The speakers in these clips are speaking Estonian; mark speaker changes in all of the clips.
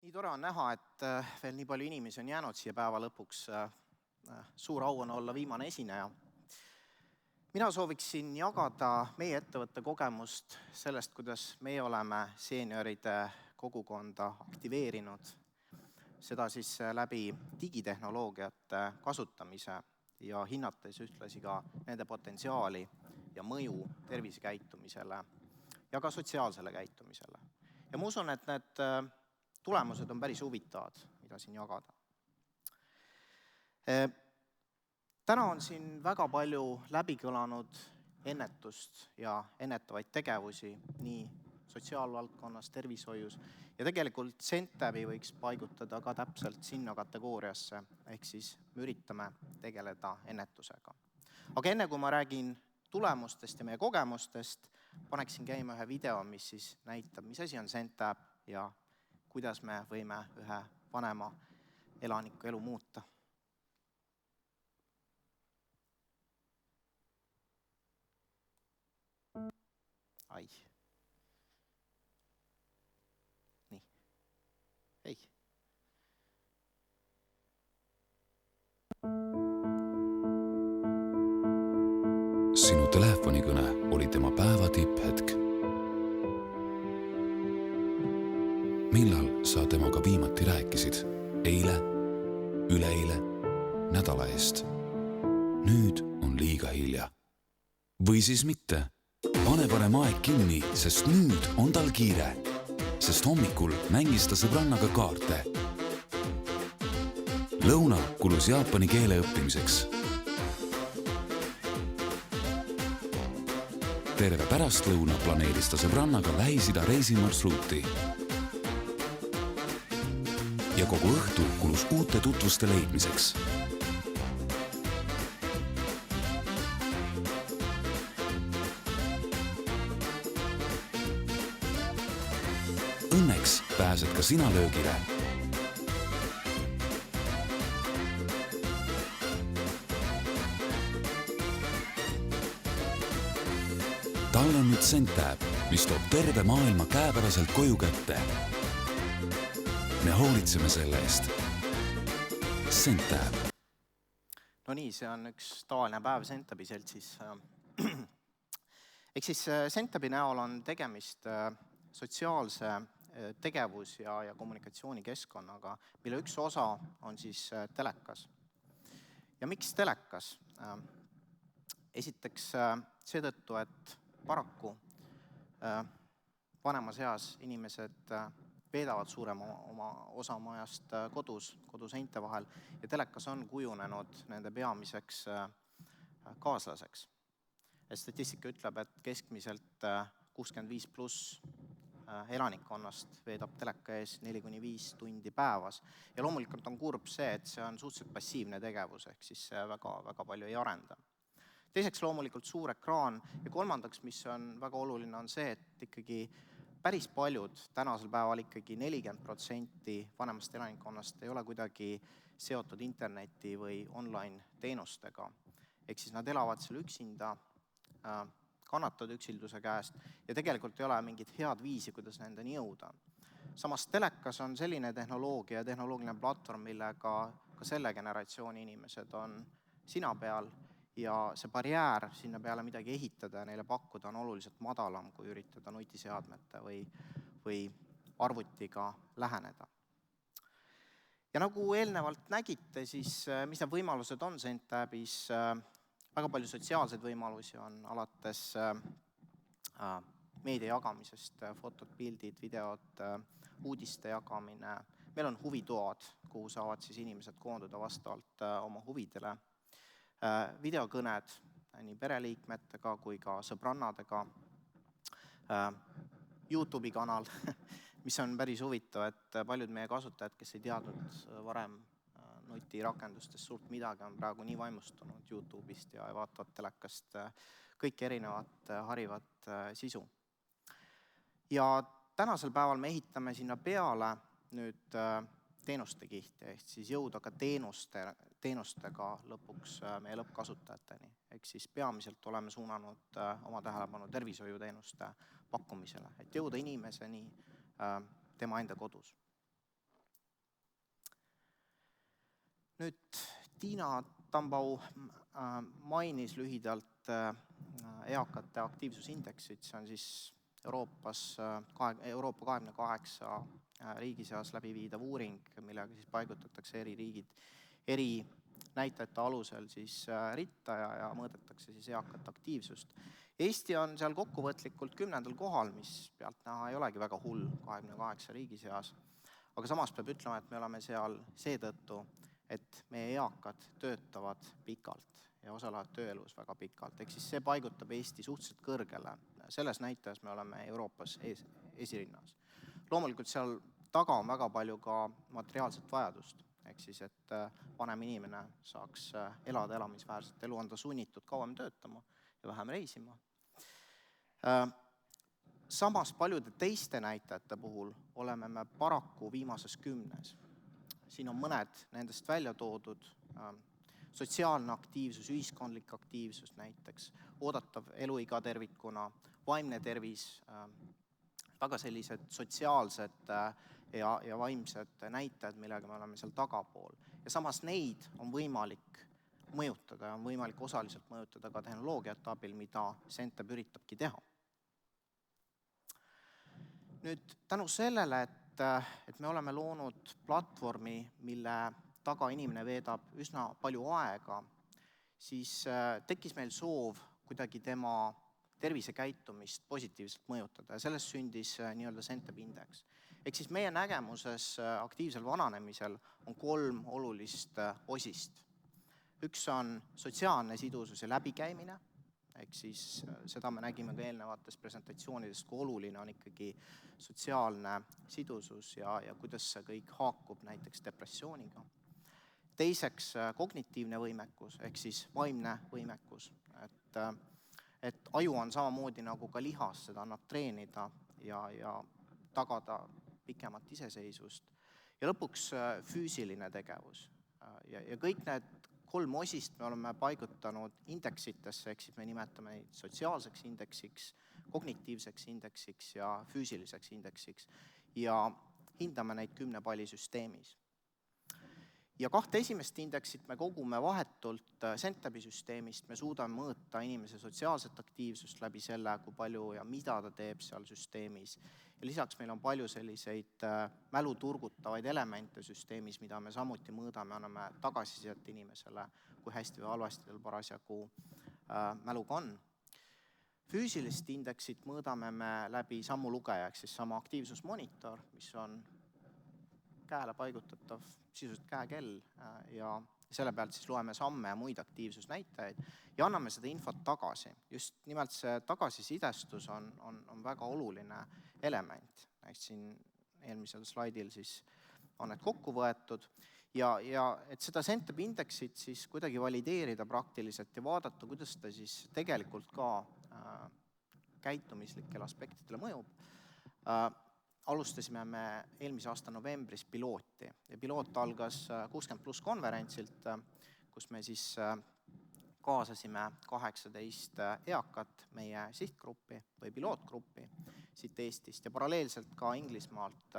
Speaker 1: Nii tore on näha, et veel nii palju inimesi on jäänud siia päeva lõpuks. Suur au on olla viimane esineja. Mina sooviksin jagada meie ettevõtte kogemust sellest, kuidas meie oleme seenioride kogukonda aktiveerinud. Seda siis läbi digitehnoloogiate kasutamise ja hinnates ühtlasi ka nende potentsiaali ja mõju tervisekäitumisele ja ka sotsiaalsele käitumisele. Ja ma usun, et need tulemused on päris huvitavad, mida siin jagada. Täna on siin väga palju läbikõlanud ennetust ja ennetavaid tegevusi nii sotsiaalvaldkonnas, tervishoius ja tegelikult CentAbi võiks paigutada ka täpselt sinna kategooriasse, ehk siis me üritame tegeleda ennetusega. Aga enne kui ma räägin tulemustest ja meie kogemustest, paneksin käima ühe video, mis siis näitab, mis asi on CentAb ja kuidas me võime ühe vanema elaniku elu muuta. Ai. Nii. Ei.
Speaker 2: Sinu telefonikõne oli tema päeva tipphetk. Millal sa temaga viimati rääkisid? Eile, üleeile, nädala eest. Nüüd on liiga hilja. Või siis mitte. Pane parem aeg kinni, sest nüüd on tal kiire. Sest hommikul mängis ta sõbrannaga kaarte. Lõuna kulus jaapani keele õppimiseks. Terve pärastlõuna planeeris ta sõbrannaga Lähis-Ida reisimarsruuti. Ja kogu õhtu kulus uute tutvuste leidmiseks. Õnneks pääsed ka sina löögile. Tal on nüüd CentAb, mis toob terve maailma käepäraselt koju kätte. Me hoolitseme selle eest. CentAb.
Speaker 1: No nii, see on üks tavaline päev CentAbi seltsis. Ehk siis CentAbi näol on tegemist sotsiaalse tegevus- ja kommunikatsioonikeskkonnaga, mille üks osa on siis telekas. Ja miks telekas? Esiteks seetõttu, et paraku vanemas eas inimesed veedavad suurema oma osa majast koduseinte vahel ja telekas on kujunenud nende peamiseks kaaslaseks. Statistika ütleb, et keskmiselt 65+ elanikkonnast veedab teleka ees 4-5 tundi päevas. Ja loomulikult on kurb see, et see on suhteliselt passiivne tegevus, ehk siis see väga palju ei arenda. Teiseks loomulikult suur ekraan ja kolmandaks, mis on väga oluline, on see, et ikkagi päris paljud tänasel päeval ikkagi 40% vanemast elanikkonnast ei ole kuidagi seotud interneti või online teenustega. Ehk siis nad elavad seal üksinda, kannatavad üksilduse käest ja tegelikult ei ole mingit head viisi, kuidas nendeni jõuda. Samas telekas on selline tehnoloogiline platvorm, millega ka selle generatsiooni inimesed on sina peal ja see barjäär sinna peale midagi ehitada ja neile pakkuda on oluliselt madalam, kui üritada nutiseadmete või arvutiga läheneda. Ja nagu eelnevalt nägite, siis mis need võimalused on CentAbis? Väga palju sotsiaalseid võimalusi on alates meedia jagamisest, fotod, pildid, videod, uudiste jagamine. Meil on huvitoad, kuhu saavad siis inimesed koonduda vastavalt oma huvidele. Videokõned nii pereliikmetega kui ka sõbrannadega. YouTube'i kanal, mis on päris huvitav, et paljud meie kasutajad, kes ei teadnud varem nutirakendustest suurt midagi, on praegu nii vaimustunud YouTube'ist ja vaatavad telekast kõik erinevat harivat sisu. Ja tänasel päeval me ehitame sinna peale nüüd teenuste kihti, ehk siis jõuda ka teenustega lõpuks meie lõppkasutajateni. Ehk siis peamiselt oleme suunanud oma tähelepanu tervishoiuteenuste pakkumisele, et jõuda inimeseni tema enda kodus. Nüüd Tiina Tambau mainis lühidalt eakate aktiivsusindeksit, see on siis Euroopa 28 riigi seas läbi viidav uuring, millega siis paigutatakse eri riigid eri näitajate alusel siis ritta ja mõõdetakse siis eakate aktiivsust. Eesti on seal kokkuvõtlikult 10. kohal, mis pealt näha ei olegi väga hull 28 riigi seas. Aga samas peab ütlema, et me oleme seal seetõttu, et meie eakad töötavad pikalt ja osalevad tööelus väga pikalt. Ehk siis see paigutab Eesti suhteliselt kõrgele. Selles näitajas me oleme Euroopas esirinnas. Loomulikult seal taga on väga palju ka materiaalset vajadust. Ehk siis, et vanem inimene saaks elada elamisväärset elu, on ta sunnitud kauem töötama ja vähem reisima. Samas paljude teiste näitajate puhul oleme me paraku viimases 10. Siin on mõned nendest välja toodud. Sotsiaalne aktiivsus, ühiskondlik aktiivsus näiteks, oodatav eluiga tervikuna, vaimne tervis, väga sellised sotsiaalsed ja vaimsed näitajad, millega me oleme seal tagapool. Ja samas neid on võimalik mõjutada ja on võimalik osaliselt mõjutada ka tehnoloogiate abil, mida Centab üritabki teha. Nüüd tänu sellele, et me oleme loonud platvormi, mille taga inimene veedab üsna palju aega, siis tekkis meil soov kuidagi tema tervisekäitumist positiivselt mõjutada ja sellest sündis nii-öelda Centab indeks. Ehk siis meie nägemuses aktiivsel vananemisel on 3 olulist osist. Üks on sotsiaalne sidusus ja läbikäimine, ehk siis seda me nägime ka eelnevates presentatsioonidest, kui oluline on ikkagi sotsiaalne sidusus ja kuidas see kõik haakub näiteks depressiooniga. Teiseks kognitiivne võimekus, ehk siis vaimne võimekus, et aju on samamoodi nagu ka lihas, seda annab treenida ja tagada pikemat iseseisvust. Ja lõpuks füüsiline tegevus. Ja kõik need 3 osist me oleme paigutanud indeksitesse, ehk siis me nimetame neid sotsiaalseks indeksiks, kognitiivseks indeksiks ja füüsiliseks indeksiks ja hindame neid 10 pallisüsteemis. Ja 2 esimest indeksit me kogume vahetult Centabi süsteemist, me suudame mõõta inimese sotsiaalset aktiivsust läbi selle, kui palju ja mida ta teeb seal süsteemis. Ja lisaks meil on palju selliseid mälu turgutavaid elemente süsteemis, mida me samuti mõõdame, anname tagasisidet inimesele, kui hästi või halvasti tal parasjagu mäluga on. Füüsilist indeksit mõõdame me läbi sammulugeja, ehk siis sama aktiivsusmonitor, mis on käele paigutatav sisuliselt käekell ja selle pealt siis loeme samme ja muid aktiivsusnäitajaid ja anname seda infot tagasi. Just nimelt see tagasisidestus on väga oluline element. Siin eelmisel slaidil siis on need kokku võetud ja et seda Centab indeksit siis kuidagi valideerida praktiliselt ja vaadata, kuidas ta siis tegelikult ka käitumislikele aspektidele mõjub. Alustasime me eelmise aasta novembris pilooti ja piloot algas 60+ konverentsilt, kus me siis kaasasime 18 eakat meie sihtgruppi või pilootgruppi siit Eestist ja paralleelselt ka Inglismaalt,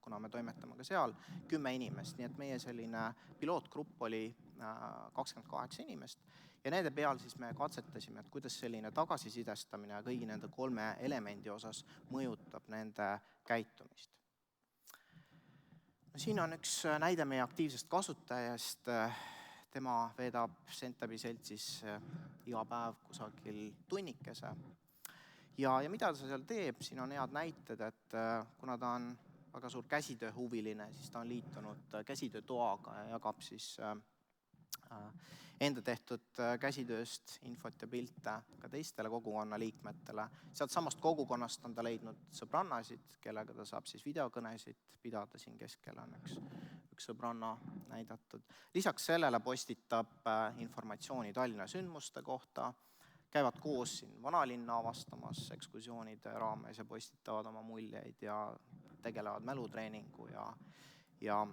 Speaker 1: kuna me toimetame ka seal, 10 inimest. Nii et meie selline pilootgrupp oli 28 inimest ja nende peal siis me katsetasime, et kuidas selline tagasisidestamine ja kõigi nende 3 elemendi osas mõjutab nende käitumist. Siin on üks näide meie aktiivsest kasutajast. Tema veedab Centabi seltsis iga päev kusagil tunnikese. Ja mida ta seal teeb? Siin on head näited, et kuna ta on väga suur käsitööhuviline, siis ta on liitunud käsitöötoaga ja jagab siis enda tehtud käsitööst infot ja pilte ka teistele kogukonna liikmetele. Sealt samast kogukonnast on ta leidnud sõbrannasid, kellega ta saab siis videokõnesid pidada. Siin keskel on üks sõbranna näidatud. Lisaks sellele postitab informatsiooni Tallinna sündmuste kohta, käivad koos siin vanalinna avastamas ekskursioonide raames ja postitavad oma muljeid ja tegelevad mälutreeningu ja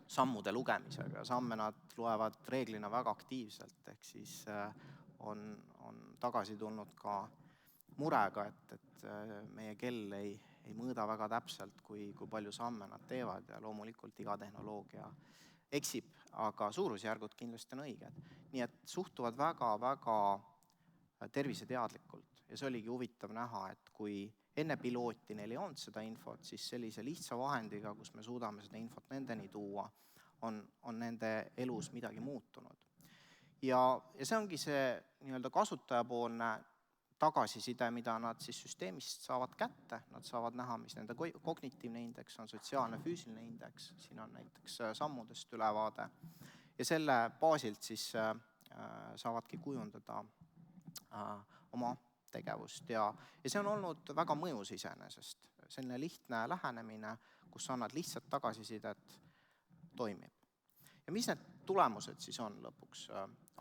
Speaker 1: sammude lugemisega. Samme nad loevad reeglina väga aktiivselt, ehk siis on tagasi tulnud ka murega, et meie kell ei mõõda väga täpselt, kui palju samme nad teevad ja loomulikult iga tehnoloogia eksib, aga suurusjärgud kindlasti on õiged. Nii et suhtuvad väga-väga terviseteadlikult ja see oligi huvitav näha, et kui enne pilooti neil ei olnud seda infot, siis sellise lihtsa vahendiga, kus me suudame seda infot nendeni tuua, on nende elus midagi muutunud. Ja see ongi see nii-öelda kasutajapoolne tagasiside, mida nad siis süsteemist saavad kätte, nad saavad näha, mis nende kognitiivne indeks on, sotsiaalne, füüsiline indeks, siin on näiteks sammudest ülevaade ja selle baasilt siis saavadki kujundada oma tegevust ja see on olnud väga mõjus iseenesest, selline lihtne lähenemine, kus annad lihtsalt tagasisidet, toimib. Ja mis need tulemused siis on lõpuks?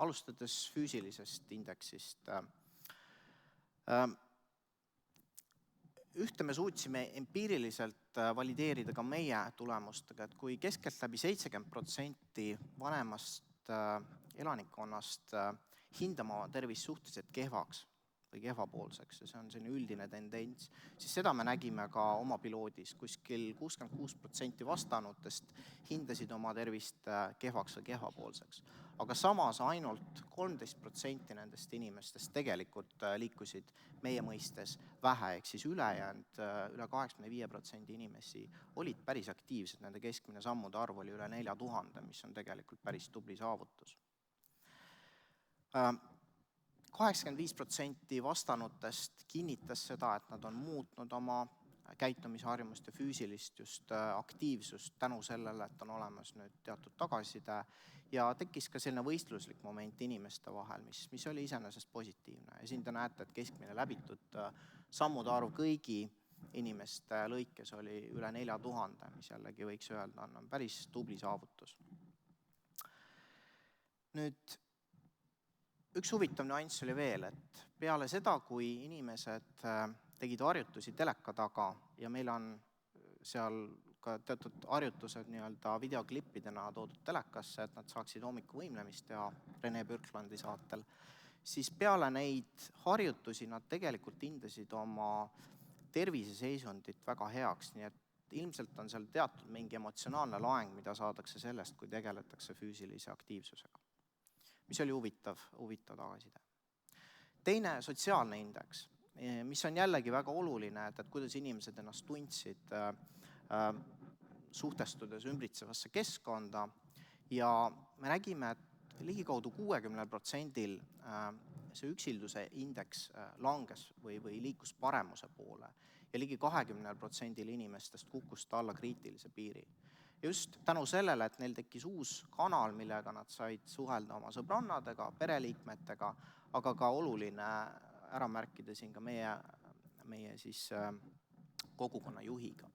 Speaker 1: Alustades füüsilisest indeksist. Ühte me suutsime empiiriliselt valideerida ka meie tulemustega, et kui keskeltläbi 70% vanemast elanikkonnast hindama tervist suhteliselt kehvaks või kehvapoolseks ja see on selline üldine tendents, siis seda me nägime ka oma piloodis. Kuskil 66% vastanutest hindasid oma tervist kehvaks või kehvapoolseks. Aga samas ainult 13% nendest inimestest tegelikult liikusid meie mõistes vähe, ehk siis ülejäänud üle 85% inimesi olid päris aktiivsed, nende keskmine sammude arv oli üle 4000, mis on tegelikult päris tubli saavutus. 85% vastanutest kinnitas seda, et nad on muutnud oma käitumisharjumust ja füüsilist just aktiivsust tänu sellele, et on olemas nüüd teatud tagasiside ja tekkis ka selline võistluslik moment inimeste vahel, mis oli iseenesest positiivne. Ja siin te näete, et keskmine läbitud sammude arv kõigi inimeste lõikes oli üle 4000, mis jällegi võiks öelda, on päris tubli saavutus. Nüüd üks huvitav nüanss oli veel, et peale seda, kui inimesed tegid harjutusi teleka taga ja meil on seal ka teatud harjutused nii-öelda videoklippidena toodud telekasse, et nad saaksid hommikuvõimlemist teha Rene Birklandi saatel, siis peale neid harjutusi nad tegelikult hindasid oma terviseseisundit väga heaks, nii et ilmselt on seal teatud mingi emotsionaalne laeng, mida saadakse sellest, kui tegeletakse füüsilise aktiivsusega. Mis oli huvitav tagasiside. Teine sotsiaalne indeks, mis on jällegi väga oluline, et kuidas inimesed ennast tundsid suhtestudes ümbritsevasse keskkonda ja me nägime, et ligikaudu 60%-l see üksilduse indeks langes või liikus paremuse poole ja ligi 20%-l inimestest kukkus ta alla kriitilise piiri. Just tänu sellele, et neil tekkis uus kanal, millega nad said suhelda oma sõbrannadega, pereliikmetega, aga ka oluline ära märkida siin ka meie siis kogukonna juhiga.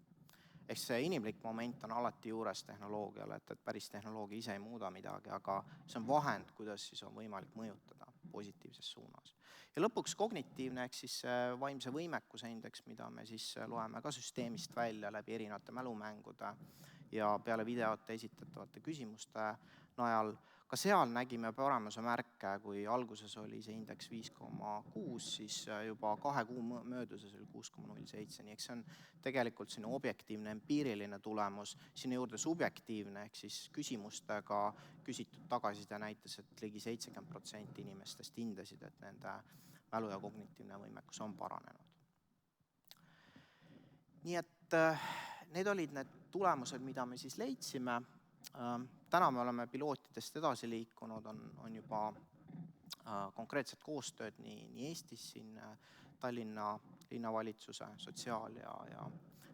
Speaker 1: Ehk see inimlik moment on alati juures tehnoloogiale, et päris tehnoloogia ise ei muuda midagi, aga see on vahend, kuidas siis on võimalik mõjutada positiivses suunas. Ja lõpuks kognitiivne ehk siis vaimse võimekuse indeks, mida me siis loeme ka süsteemist välja läbi erinevate mälumängude ja peale videote esitatavate küsimuste najal. Ka seal nägime paremuse märke, kui alguses oli see indeks 5,6, siis juba 2 kuu mööduses oli 6,07. Nii see on tegelikult selline objektiivne empiiriline tulemus, sinna juurde subjektiivne ehk siis küsimustega küsitud tagasiside näitas, et ligi 70% inimestest hindasid, et nende mälu ja kognitiivne võimekus on paranenud. Nii et need olid need tulemused, mida me siis leidsime. Täna me oleme pilootidest edasi liikunud, on juba konkreetset koostööd nii Eestis, siin Tallinna linnavalitsuse, sotsiaal- ja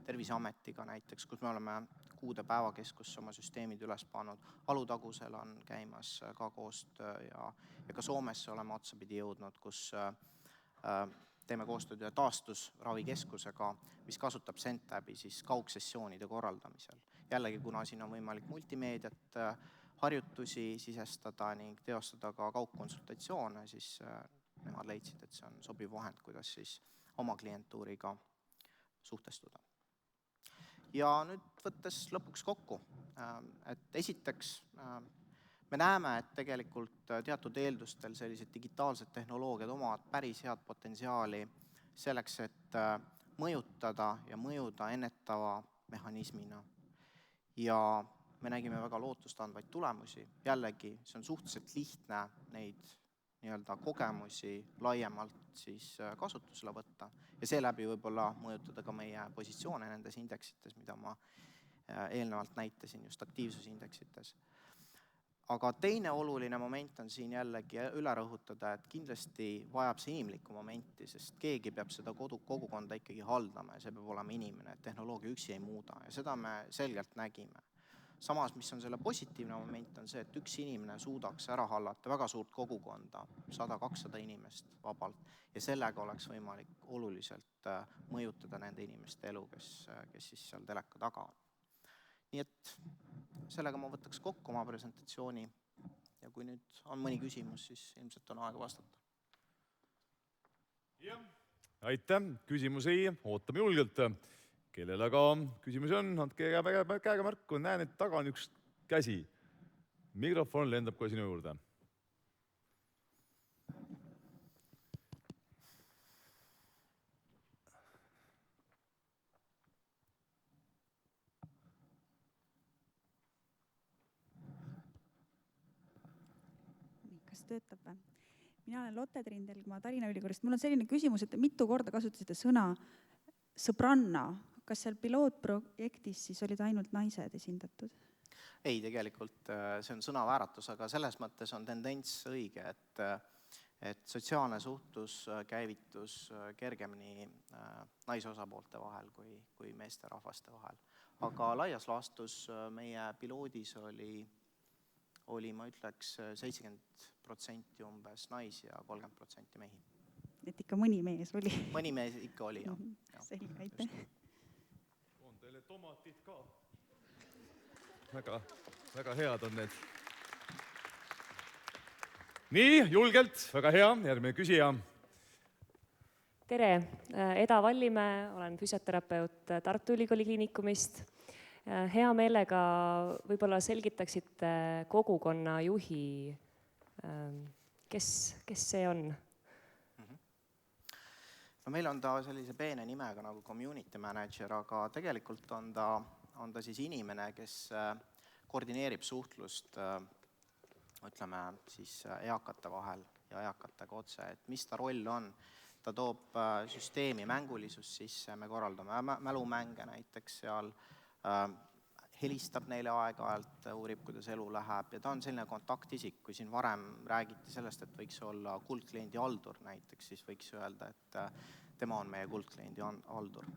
Speaker 1: terviseametiga näiteks, kus me oleme kuude päevakeskusse oma süsteemid üles pannud. Alutagusel on käimas ka koostöö ja ka Soomesse oleme otsapidi jõudnud, kus teeme koostööd ühe taastusravikeskusega, mis kasutab Centabi siis kaugsessioonide korraldamisel. Jällegi, kuna siin on võimalik multimeediat, harjutusi sisestada ning teostada ka kaugkonsultatsioone, siis nemad leidsid, et see on sobiv vahend, kuidas siis oma klientuuriga suhtestuda. Ja nüüd võttes lõpuks kokku, et esiteks me näeme, et tegelikult teatud eeldustel sellised digitaalsed tehnoloogiad omavad päris head potentsiaali selleks, et mõjutada ja mõjuda ennetava mehhanismina. Ja me nägime väga lootustandvaid tulemusi, jällegi see on suhteliselt lihtne neid nii-öelda kogemusi laiemalt siis kasutusele võtta ja seeläbi võib-olla mõjutada ka meie positsioone nendes indeksites, mida ma eelnevalt näitasin, just aktiivsusindeksites. Aga teine oluline moment on siin jällegi üle rõhutada, et kindlasti vajab see inimlikku momenti, sest keegi peab seda kogukonda ikkagi haldama ja see peab olema inimene, et tehnoloogia üksi ei muuda ja seda me selgelt nägime. Samas, mis on selle positiivne moment, on see, et üks inimene suudaks ära hallata väga suurt kogukonda, 100-200 inimest vabalt ja sellega oleks võimalik oluliselt mõjutada nende inimeste elu, kes siis seal teleka taga on. Nii et sellega ma võtaks kokku oma presentatsiooni ja kui nüüd on mõni küsimus, siis ilmselt on aega vastata.
Speaker 3: Aitäh, küsimusi ootame julgelt. Kellel aga küsimusi on, andke käega märku, näen, et taga on üks käsi. Mikrofon lendab kohe sinu juurde.
Speaker 4: Kas töötab või? Mina olen Lotte Trindel, ma Tallinna Ülikoolist. Mul on selline küsimus, et mitu korda kasutasite sõna sõbranna. Kas seal pilootprojektis siis olid ainult naised esindatud?
Speaker 1: Ei, tegelikult see on sõnavääratus, aga selles mõttes on tendents õige, et sotsiaalne suhtlus käivitus kergemini naisosapoolte vahel kui meesterahvaste vahel. Aga laias laastus meie piloodis oli ma ütleks 70% umbes naisi ja 30% mehi.
Speaker 4: Et ikka mõni mees oli?
Speaker 1: Mõni mees ikka oli, jah.
Speaker 4: Selge, aitäh.
Speaker 3: On teile tomatid ka? Väga head on need. Nii, julgelt, väga hea. Järgmine küsija.
Speaker 5: Tere, Eda Vallimäe, olen füsioterapeut Tartu Ülikooli Kliinikumist. Hea meelega võib-olla selgitaksite kogukonna juhi, kes see on?
Speaker 1: No meil on ta sellise peene nimega nagu community manager, aga tegelikult on ta siis inimene, kes koordineerib suhtlust ütleme siis eakate vahel ja eakatega otse, et mis ta roll on. Ta toob süsteemi mängulisust sisse, me korraldame mälumänge näiteks seal, helistab neile aeg-ajalt, uurib, kuidas elu läheb ja ta on selline kontaktisik, kui siin varem räägiti sellest, et võiks olla kuldkliendi haldur näiteks, siis võiks öelda, et tema on meie kuldkliendi haldur.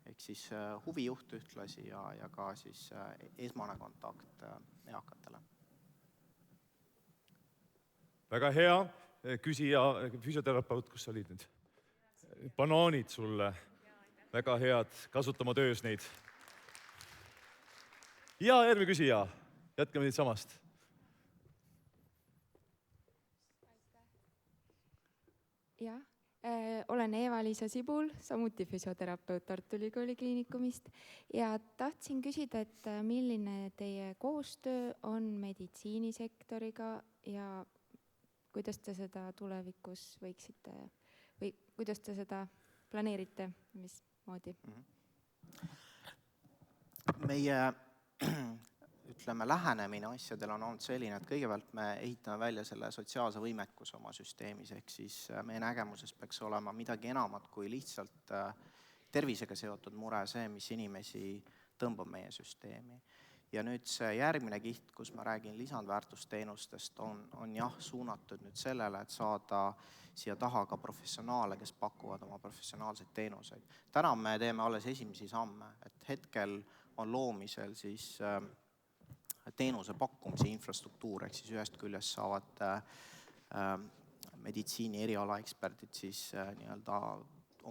Speaker 1: Ehk siis huvijuht ühtlasi ja ka siis esmane kontakt eakatele.
Speaker 3: Väga hea küsija, füsioterapeut, kus olid nüüd? Banaanid sulle. Väga head, kasutama töös neid. Ja järgmine küsija, jätkame nüüd samast.
Speaker 6: Jah, olen Eva-Liisa Sibul, samuti füsioterapeut Tartu Ülikooli Kliinikumist ja tahtsin küsida, et milline teie koostöö on meditsiinisektoriga ja kuidas te seda tulevikus võiksite või kuidas te seda planeerite, mis moodi?
Speaker 1: Meie ütleme, lähenemine asjadel on olnud selline, et kõigepealt me ehitame välja selle sotsiaalse võimekuse oma süsteemis, ehk siis meie nägemuses peaks olema midagi enamat kui lihtsalt tervisega seotud mure, see, mis inimesi tõmbab meie süsteemi. Ja nüüd see järgmine kiht, kus ma räägin lisandväärtusteenustest, on jah suunatud nüüd sellele, et saada siia taha ka professionaale, kes pakuvad oma professionaalseid teenuseid. Täna me teeme alles esimesi samme, et hetkel on loomisel siis teenuse pakkumise infrastruktuur, ehk siis ühest küljest saavad meditsiini erialaeksperdid siis nii-öelda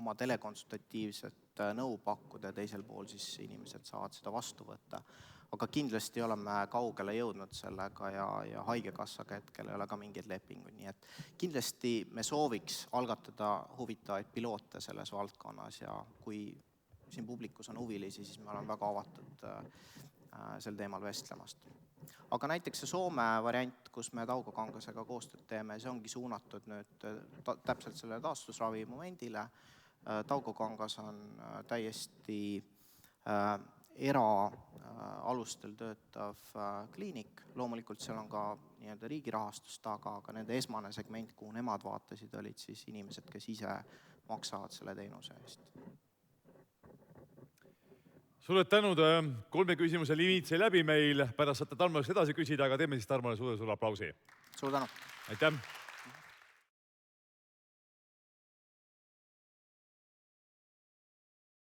Speaker 1: oma telekonsultatiivset nõu pakkuda ja teisel pool siis inimesed saavad seda vastu võtta. Aga kindlasti oleme kaugele jõudnud sellega ja haigekassaga hetkel ei ole ka mingeid lepinguid, nii et kindlasti me sooviks algatada huvitavaid piloote selles valdkonnas ja kui siin publikus on huvilisi, siis me oleme väga avatud sel teemal vestlemast. Aga näiteks see Soome variant, kus me Taugo Kangasega koostööd teeme, see ongi suunatud nüüd täpselt selle taastusravi momendile. Taugo Kangas on täiesti eraalustel töötav kliinik, loomulikult seal on ka nii-öelda riigi rahastust taga, aga nende esmane segment, kuhu nemad vaatasid, olid siis inimesed, kes ise maksavad selle teenuse eest.
Speaker 3: Suured tänud, 3 küsimuse limiit sai läbi meil, pärast saate Tarmost edasi küsida, aga teeme siis Tarmole suure aplausi.
Speaker 1: Suur tänu!
Speaker 3: Aitäh!